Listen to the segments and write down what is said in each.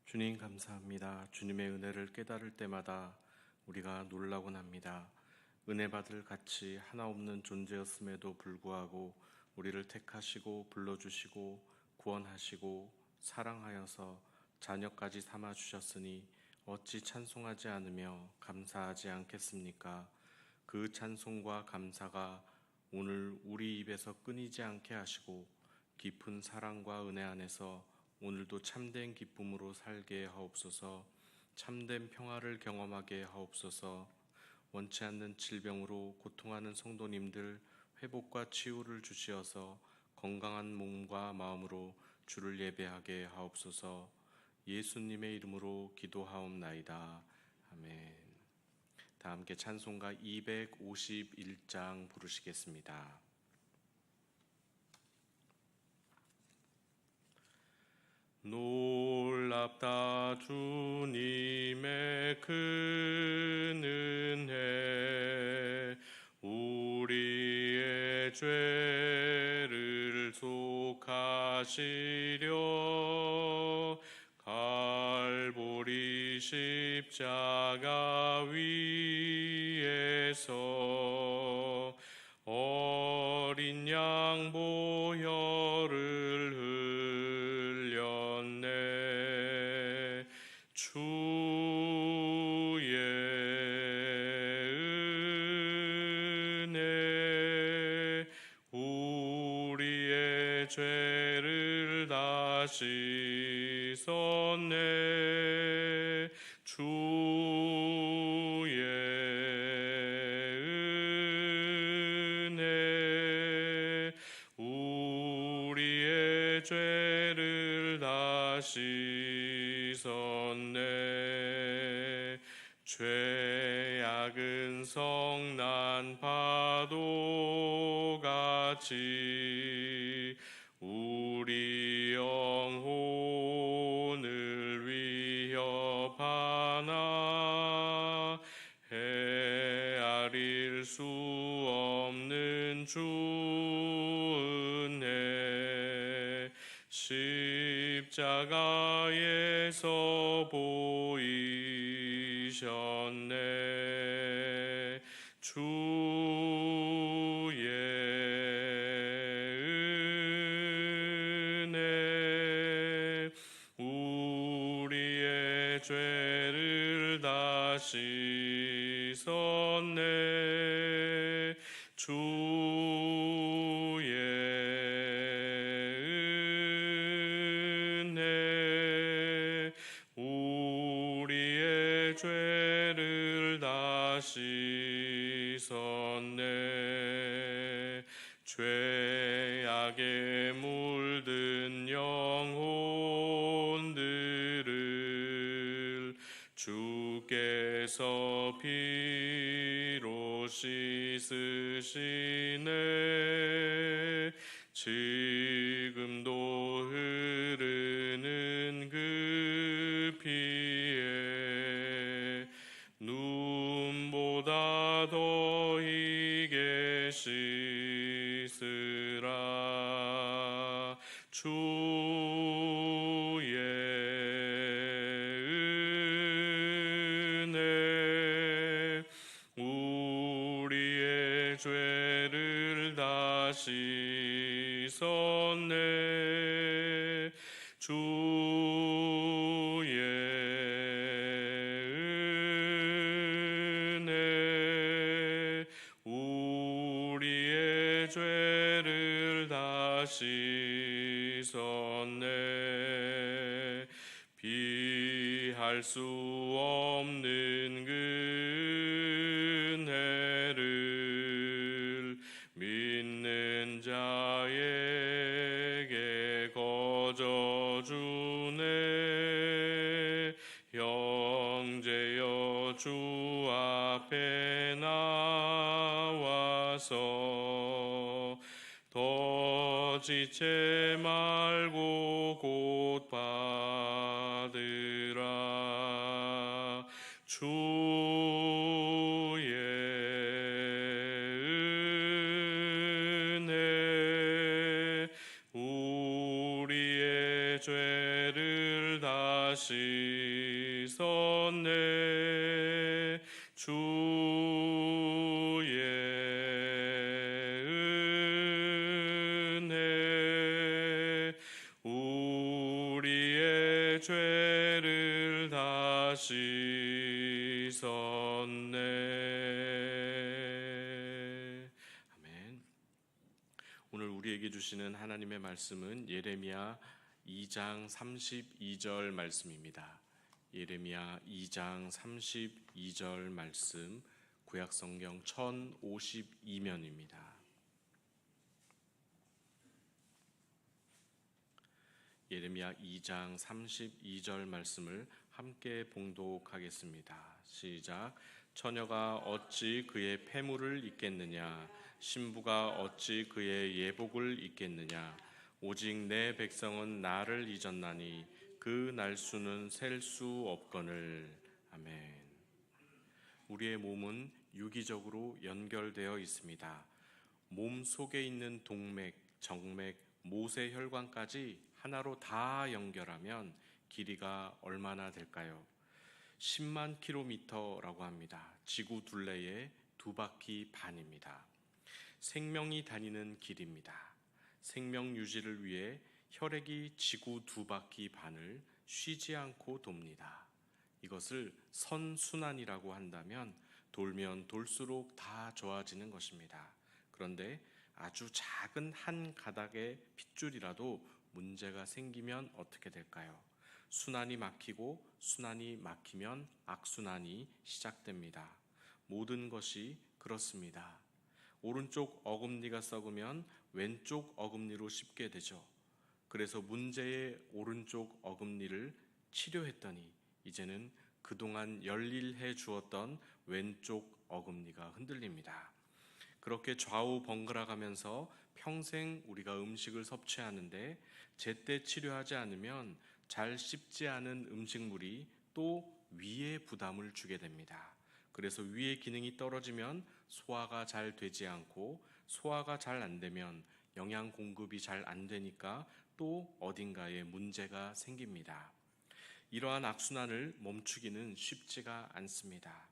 주님 감사합니다. 주님의 은혜를 깨달을 때마다 우리가 놀라곤 합니다. 은혜 받을 가치 하나 없는 존재였음에도 불구하고 우리를 택하시고 불러주시고 구원하시고 사랑하여서 자녀까지 삼아주셨으니 어찌 찬송하지 않으며 감사하지 않겠습니까? 그 찬송과 감사가 오늘 우리 입에서 끊이지 않게 하시고 깊은 사랑과 은혜 안에서 오늘도 참된 기쁨으로 살게 하옵소서. 참된 평화를 경험하게 하옵소서. 원치 않는 질병으로 고통하는 성도님들 회복과 치유를 주시어서 건강한 몸과 마음으로 주를 예배하게 하옵소서. 예수님의 이름으로 기도하옵나이다. 아멘. 다 함께 찬송가 251장 부르시겠습니다. 놀랍다 주님의 큰 은혜, 우리의 죄를 속하시려 갈보리 십자가 위에서 어린 양 보혈을 흘렸네. 주의 은혜 우리의 죄를 다 씻었네. 주의 은혜 우리의 죄를 다 씻었네. 죄악은 성난 파도같이 우리 영혼을 위협하나 헤아릴 수 없는 주 은혜 십자가에서 보이셨네. 주의 은혜 우리의 죄를 다 씻었네. 주의 은혜 우리의 죄를 다 씻었네. 죄악에 물든 영혼들을 주께서 피로 씻으시네. 지금도 흐르는 그 피에 눈보다 더 희게 씻으라. 주의 은혜 우리의 죄를 다 씻었네. 주의 은혜 우리의 죄를 다 씻었네. 비할 수 없는 그 은혜를 믿는 자에게 거저 주네. 형제여 주 앞에 나와서 더 지체 말고 곧 받으라. 주의 은혜 우리의 죄를 다 하시선내 주의 은혜 우리의 죄를 다 씻었네. 아멘. 오늘 우리에게 주시는 하나님의 말씀은 예레미야 2장 32절 말씀입니다. 예레미야 2장 32절 말씀, 구약성경 1052면입니다. 예레미야 2장 32절 말씀을 함께 봉독하겠습니다. 시작. 처녀가 어찌 그의 패물을 입겠느냐, 신부가 어찌 그의 예복을 입겠느냐. 오직 내 백성은 나를 잊었나니 그 날수는 셀 수 없거늘. 아멘. 우리의 몸은 유기적으로 연결되어 있습니다. 몸 속에 있는 동맥, 정맥, 모세혈관까지 하나로 다 연결하면 길이가 얼마나 될까요? 10만 킬로미터라고 합니다. 지구 둘레의 2바퀴 반입니다. 생명이 다니는 길입니다. 생명 유지를 위해 혈액이 지구 2바퀴 반을 쉬지 않고 돕니다. 이것을 선순환이라고 한다면 돌면 돌수록 다 좋아지는 것입니다. 그런데 아주 작은 한 가닥의 핏줄이라도 문제가 생기면 어떻게 될까요? 순환이 막히고 순환이 막히면 악순환이 시작됩니다. 모든 것이 그렇습니다. 오른쪽 어금니가 썩으면 왼쪽 어금니로 씹게 되죠. 그래서 문제의 오른쪽 어금니를 치료했더니 이제는 그동안 열일해 주었던 왼쪽 어금니가 흔들립니다. 그렇게 좌우 번갈아 가면서 평생 우리가 음식을 섭취하는데 제때 치료하지 않으면 잘 씹지 않은 음식물이 또 위에 부담을 주게 됩니다. 그래서 위의 기능이 떨어지면 소화가 잘 되지 않고 소화가 잘 안 되면 영양 공급이 잘 안 되니까 또 어딘가에 문제가 생깁니다. 이러한 악순환을 멈추기는 쉽지가 않습니다.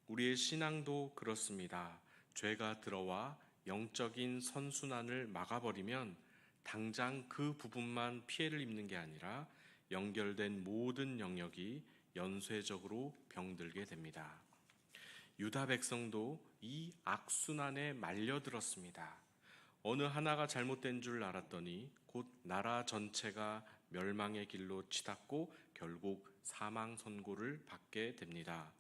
우리의 신앙도 그렇습니다. 죄가 들어와 영적인 선순환을 막아버리면 당장 그 부분만 피해를 입는 게 아니라 연결된 모든 영역이 연쇄적으로 병들게 됩니다. 유다 백성도 이 악순환에 말려들었습니다. 어느 하나가 잘못된 줄 알았더니 곧 나라 전체가 멸망의 길로 치닫고 결국 사망 선고를 받게 됩니다.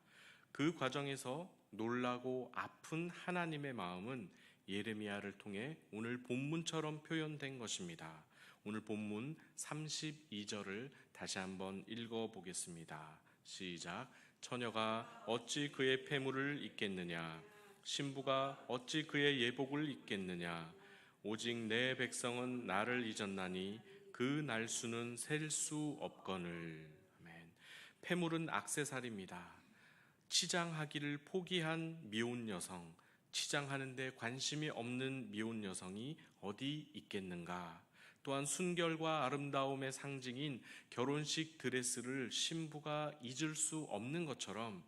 그 과정에서 놀라고 아픈 하나님의 마음은 예레미야를 통해 오늘 본문처럼 표현된 것입니다. 오늘 본문 32절을 다시 한번 읽어보겠습니다. 시작. 처녀가 어찌 그의 패물을 입겠느냐, 신부가 어찌 그의 예복을 입겠느냐. 오직 내 백성은 나를 잊었나니 그 날수는 셀 수 없거늘. 아멘. 패물은 액세서리입니다. 치장하기를 포기한 미혼 여성, 치장하는데 관심이 없는 미혼 여성이 어디 있겠는가. 또한 순결과 아름다움의 상징인 결혼식 드레스를 신부가 잊을 수 없는 것처럼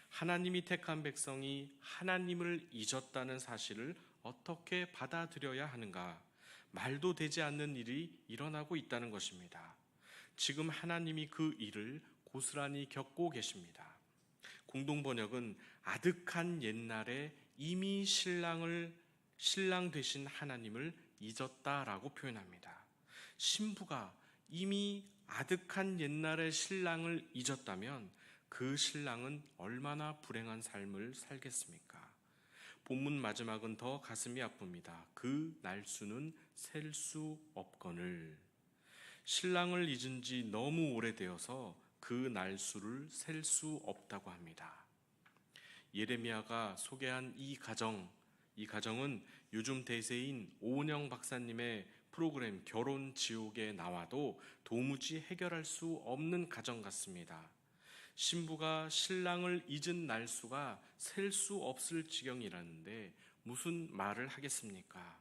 하나님이 택한 백성이 하나님을 잊었다는 사실을 어떻게 받아들여야 하는가. 말도 되지 않는 일이 일어나고 있다는 것입니다. 지금 하나님이 그 일을 고스란히 겪고 계십니다. 공동번역은 아득한 옛날에 이미 신랑 되신 하나님을 잊었다라고 표현합니다. 신부가 이미 아득한 옛날의 신랑을 잊었다면 그 신랑은 얼마나 불행한 삶을 살겠습니까? 본문 마지막은 더 가슴이 아픕니다. 그 날수는 셀 수 없거늘. 신랑을 잊은 지 너무 오래되어서 그 날수를 셀 수 없다고 합니다. 예레미야가 소개한 이 가정은 요즘 대세인 오은영 박사님의 프로그램 결혼 지옥에 나와도 도무지 해결할 수 없는 가정 같습니다. 신부가 신랑을 잊은 날수가 셀 수 없을 지경이라는데 무슨 말을 하겠습니까?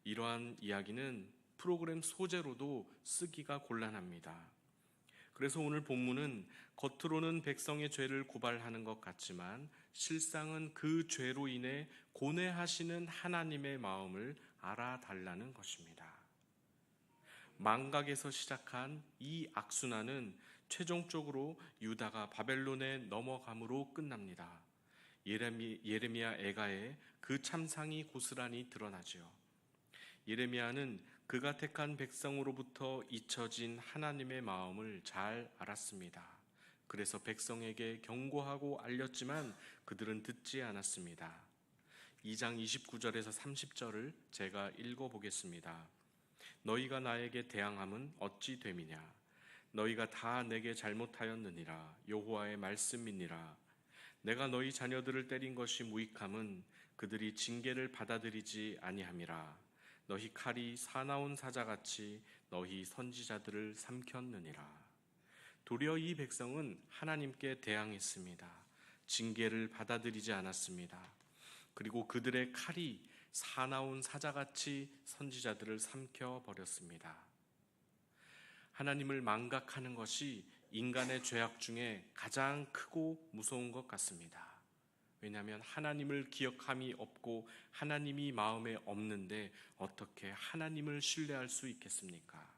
이러한 이야기는 프로그램 소재로도 쓰기가 곤란합니다. 그래서 오늘 본문은 겉으로는 백성의 죄를 고발하는 것 같지만 실상은 그 죄로 인해 고뇌하시는 하나님의 마음을 알아달라는 것입니다. 망각에서 시작한 이 악순환은 최종적으로 유다가 바벨론에 넘어감으로 끝납니다. 예레미야 애가에 그 참상이 고스란히 드러나지요. 예레미야는 그가 택한 백성으로부터 잊혀진 하나님의 마음을 잘 알았습니다. 그래서 백성에게 경고하고 알렸지만 그들은 듣지 않았습니다. 2장 29절에서 30절을 제가 읽어보겠습니다. 너희가 나에게 대항함은 어찌 됨이냐? 너희가 다 내게 잘못하였느니라. 여호와의 말씀이니라. 내가 너희 자녀들을 때린 것이 무익함은 그들이 징계를 받아들이지 아니함이라. 너희 칼이 사나운 사자같이 너희 선지자들을 삼켰느니라. 도리어 이 백성은 하나님께 대항했습니다. 징계를 받아들이지 않았습니다. 그리고 그들의 칼이 사나운 사자같이 선지자들을 삼켜버렸습니다. 하나님을 망각하는 것이 인간의 죄악 중에 가장 크고 무서운 것 같습니다. 왜냐하면 하나님을 기억함이 없고 하나님이 마음에 없는데 어떻게 하나님을 신뢰할 수 있겠습니까?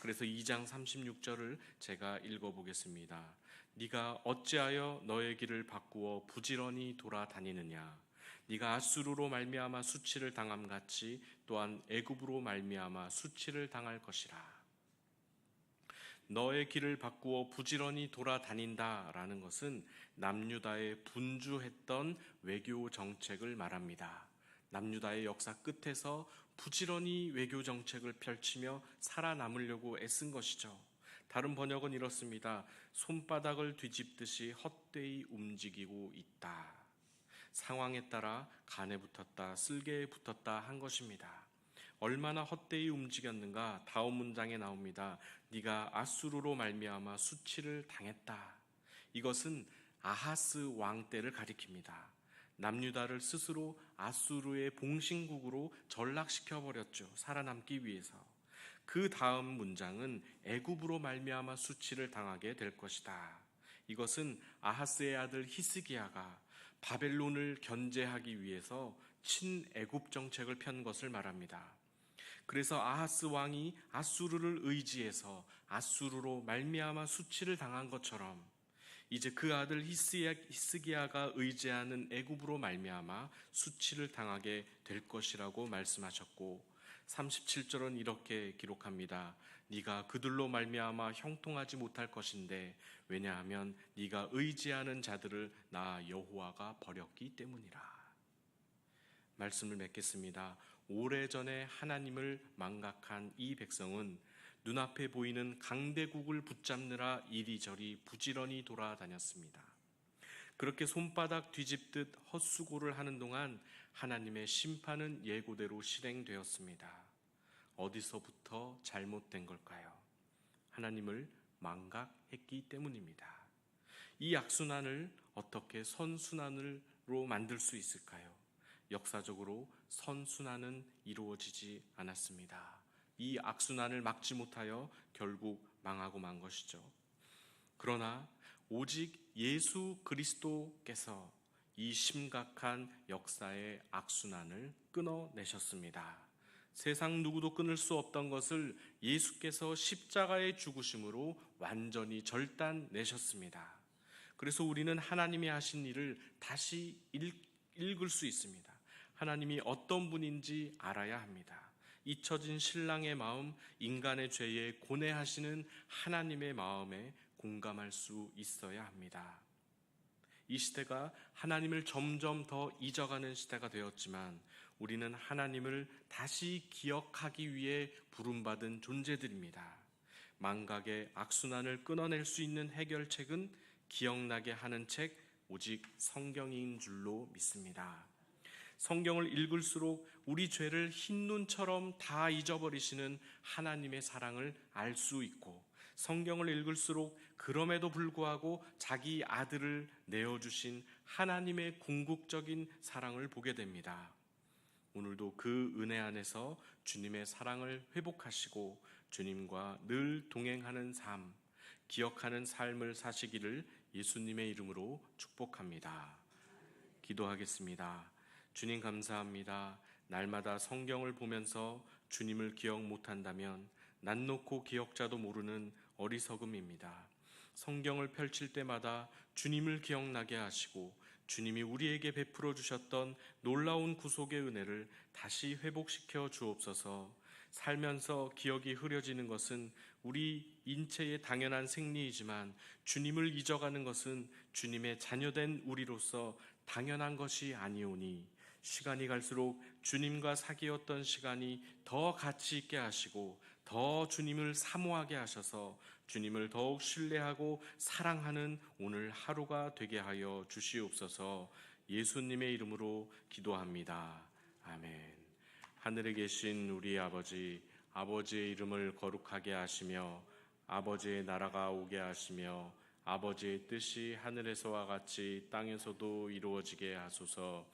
그래서 2장 36절을 제가 읽어보겠습니다. 네가 어찌하여 너의 길을 바꾸어 부지런히 돌아다니느냐? 네가 아수르로 말미암아 수치를 당함같이 또한 애굽으로 말미암아 수치를 당할 것이라. 너의 길을 바꾸어 부지런히 돌아다닌다라는 것은 남유다에 분주했던 외교 정책을 말합니다. 남유다의 역사 끝에서 부지런히 외교 정책을 펼치며 살아남으려고 애쓴 것이죠. 다른 번역은 이렇습니다. 손바닥을 뒤집듯이 헛되이 움직이고 있다. 상황에 따라 간에 붙었다, 쓸개에 붙었다 한 것입니다. 얼마나 헛되이 움직였는가? 다음 문장에 나옵니다. 네가 아수르로 말미암아 수치를 당했다. 이것은 아하스 왕 때를 가리킵니다. 남유다를 스스로 아수르의 봉신국으로 전락시켜 버렸죠. 살아남기 위해서. 그 다음 문장은 애굽으로 말미암아 수치를 당하게 될 것이다. 이것은 아하스의 아들 히스기야가 바벨론을 견제하기 위해서 친애굽 정책을 편 것을 말합니다. 그래서 아하스 왕이 아수르를 의지해서 아수르로 말미암아 수치를 당한 것처럼 이제 그 아들 히스기야가 의지하는 애굽으로 말미암아 수치를 당하게 될 것이라고 말씀하셨고 37절은 이렇게 기록합니다. 네가 그들로 말미암아 형통하지 못할 것인데 왜냐하면 네가 의지하는 자들을 나 여호와가 버렸기 때문이라. 말씀을 맺겠습니다. 오래전에 하나님을 망각한 이 백성은 눈앞에 보이는 강대국을 붙잡느라 이리저리 부지런히 돌아다녔습니다. 그렇게 손바닥 뒤집듯 헛수고를 하는 동안 하나님의 심판은 예고대로 실행되었습니다. 어디서부터 잘못된 걸까요? 하나님을 망각했기 때문입니다. 이 악순환을 어떻게 선순환으로 만들 수 있을까요? 역사적으로 선순환은 이루어지지 않았습니다. 이 악순환을 막지 못하여 결국 망하고 만 것이죠. 그러나 오직 예수 그리스도께서 이 심각한 역사의 악순환을 끊어내셨습니다. 세상 누구도 끊을 수 없던 것을 예수께서 십자가의 죽으심으로 완전히 절단내셨습니다. 그래서 우리는 하나님이 하신 일을 다시 읽을 수 있습니다. 하나님이 어떤 분인지 알아야 합니다. 잊혀진 신랑의 마음, 인간의 죄에 고뇌하시는 하나님의 마음에 공감할 수 있어야 합니다. 이 시대가 하나님을 점점 더 잊어가는 시대가 되었지만 우리는 하나님을 다시 기억하기 위해 부름받은 존재들입니다. 망각의 악순환을 끊어낼 수 있는 해결책은 기억나게 하는 책, 오직 성경인 줄로 믿습니다. 성경을 읽을수록 우리 죄를 흰눈처럼 다 잊어버리시는 하나님의 사랑을 알 수 있고 성경을 읽을수록 그럼에도 불구하고 자기 아들을 내어주신 하나님의 궁극적인 사랑을 보게 됩니다. 오늘도 그 은혜 안에서 주님의 사랑을 회복하시고 주님과 늘 동행하는 삶, 기억하는 삶을 사시기를 예수님의 이름으로 축복합니다. 기도하겠습니다. 주님 감사합니다. 날마다 성경을 보면서 주님을 기억 못한다면 난 놓고 기억자도 모르는 어리석음입니다. 성경을 펼칠 때마다 주님을 기억나게 하시고 주님이 우리에게 베풀어 주셨던 놀라운 구속의 은혜를 다시 회복시켜 주옵소서. 살면서 기억이 흐려지는 것은 우리 인체의 당연한 생리이지만 주님을 잊어가는 것은 주님의 자녀된 우리로서 당연한 것이 아니오니 시간이 갈수록 주님과 사귀었던 시간이 더 가치 있게 하시고 더 주님을 사모하게 하셔서 주님을 더욱 신뢰하고 사랑하는 오늘 하루가 되게 하여 주시옵소서. 예수님의 이름으로 기도합니다. 아멘. 하늘에 계신 우리 아버지, 아버지의 이름을 거룩하게 하시며 아버지의 나라가 오게 하시며 아버지의 뜻이 하늘에서와 같이 땅에서도 이루어지게 하소서.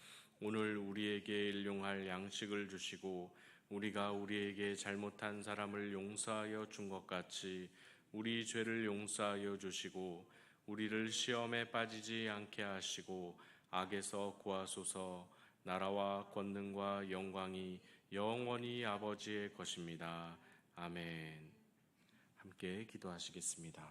오늘 우리에게 일용할 양식을 주시고 우리가 우리에게 잘못한 사람을 용서하여 준 것 같이 우리 죄를 용서하여 주시고 우리를 시험에 빠지지 않게 하시고 악에서 구하소서. 나라와 권능과 영광이 영원히 아버지의 것입니다. 아멘. 함께 기도하시겠습니다.